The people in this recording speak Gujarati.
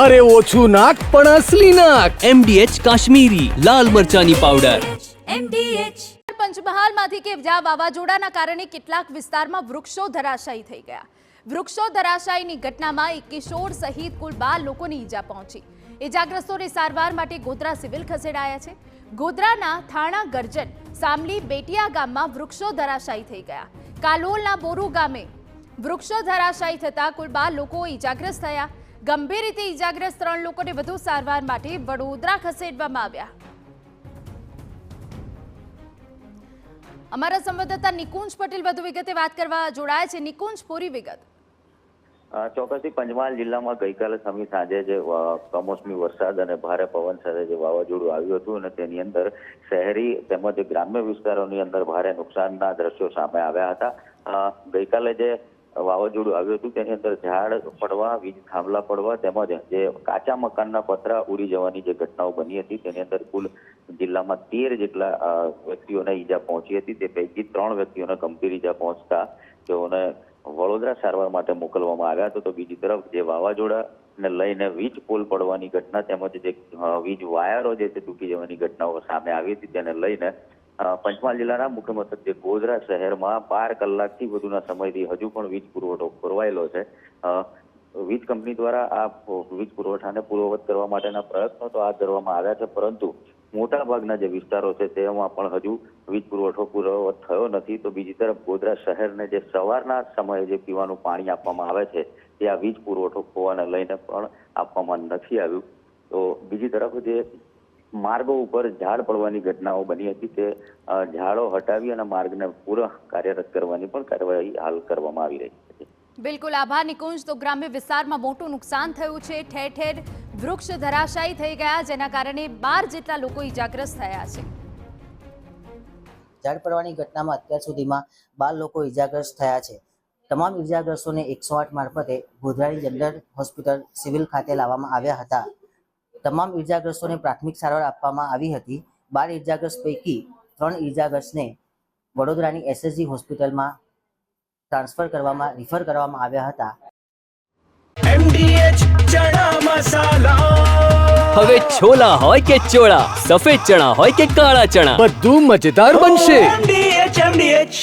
અરે ઓછું નાક પણ અસલી નાક. MDH કાશ્મીરી લાલ મરચાની પાવડર. પંચમહાલમાંથી કેવજા વાવાઝોડાના કારણે કેટલાક વિસ્તારમાં વૃક્ષો ધરાશાયી થઈ ગયા. વૃક્ષો ધરાશાયીની ઘટનામાં એક કિશોર સહિત કુલ 12 લોકોની ઈજા પહોંચી. ઈજાગ્રસ્તોને સારવાર માટે ગોધરા સિવિલ ખસેડાયા છે. ગોધરાના થાણા ગર્જન સામલી બેટિયા ગામમાં વૃક્ષો ધરાશાયી થઈ ગયા. કાલોલના બોરુ ગામે વૃક્ષો ધરાશાયી થતા કુલ 12 લોકો ઈજાગ્રસ્ત થયા. ગંભીર રીતે ઈજાગ્રસ્ત 3 લોકોને વધુ સારવાર માટે વડોદરા ખસેડવામાં આવ્યા. અમારા સંવાદદાતા નિકુંજ પટેલ વધુ વિગતે વાત કરવા જોડાયા છે. નિકુંજ, પૂરી વિગત. ચોક્કસથી પંચમહાલ જિલ્લામાં ગઈકાલે સમી સાંજે જે કમોસમી વરસાદ અને ભારે પવન સાથે જે વાવાઝોડું આવ્યું હતું અને તેની અંદર શહેરી તેમજ ગ્રામ્ય વિસ્તારોની અંદર ભારે નુકસાનના દ્રશ્યો સામે આવ્યા હતા. ગઈકાલે જે વાવાઝોડું આવ્યું હતું તેની અંદર ઝાડ પડવા, વીજ થાંભલા પડવા તેમજ જે કાચા મકાનના પતરા ઉડી જવાની જે ઘટનાઓ બની હતી તેની અંદર કુલ જિલ્લામાં 13 જેટલા વ્યક્તિઓને ઈજા પહોંચી હતી. તે પૈકી 3 વ્યક્તિઓને ગંભીર ઈજા પહોંચતા તેઓને વડોદરા સારવાર માટે મોકલવામાં આવ્યા હતા. તો બીજી તરફ જે વાવાઝોડાને લઈને વીજ પોલ પડવાની ઘટના તેમજ જે વીજ વાયરો જે તૂટી જવાની ઘટનાઓ સામે આવી હતી તેને લઈને પંચમહાલ જિલ્લાના મુખ્ય મથક જે ગોધરા શહેરમાં 12 કલાકથી વધુના સમયથી હજુ પણ વીજ પુરવઠો ખોરવાયેલો છે. વીજ કંપની દ્વારા આ વીજ પુરવઠાને પૂર્વવત કરવા માટેના પ્રયત્નો તો હાથ ધરવામાં આવ્યા છે, પરંતુ મોટા ભાગના જે વિસ્તારો છે તેમાં પણ હજુ વીજ પુરવઠો પૂર્વવત થયો નથી. તો બીજી તરફ ગોધરા શહેરને જે સવારના સમયે જે પીવાનું પાણી આપવામાં આવે છે તે આ વીજ પુરવઠો ખોવાને લઈને પણ આપવામાં નથી આવ્યું. તો બીજી તરફ જે માર્ગો ઉપર ઝાડ પડવાની ઘટનાઓ બની હતી તે ઝાડો હટાવી અને માર્ગને પુનઃ કાર્યરત કરવાની પણ કાર્યવાહી હાલ કરવામાં આવી રહી છે. બિલકુલ આભાર નિકુંજ. તો ગ્રામ્ય વિસ્તારમાં મોટું નુકસાન થયું છે. ઠેર ઠેર વૃક્ષ ધરાશાયી થઈ ગયા, જેના કારણે 12 જેટલા લોકો ઈજાગ્રસ્ત થયા છે. ઝાડ પડવાની ઘટનામાં અત્યાર સુધીમાં 12 લોકો ઈજાગ્રસ્ત થયા છે. તમામ ઈજાગ્રસ્તોને 108 મારફતે ગોધરાની જનરલ હોસ્પિટલ સિવિલ ખાતે લાવવામાં આવ્યા હતા. તમામ ઈજાગ્રસ્તોને પ્રાથમિક સારવાર આપવામાં આવી હતી. 12 ઈજાગ્રસ્ત પૈકી 3 ઈજાગ્રસ્તને વડોદરાની SSG હોસ્પિટલમાં રિફર કરવામાં આવ્યા હતા. MDH ચણા મસાલા. હવે છોલા હોય કે ચોળા, સફેદ ચણા હોય કે કાળા ચણા, બધું મજેદાર બનશે. MDH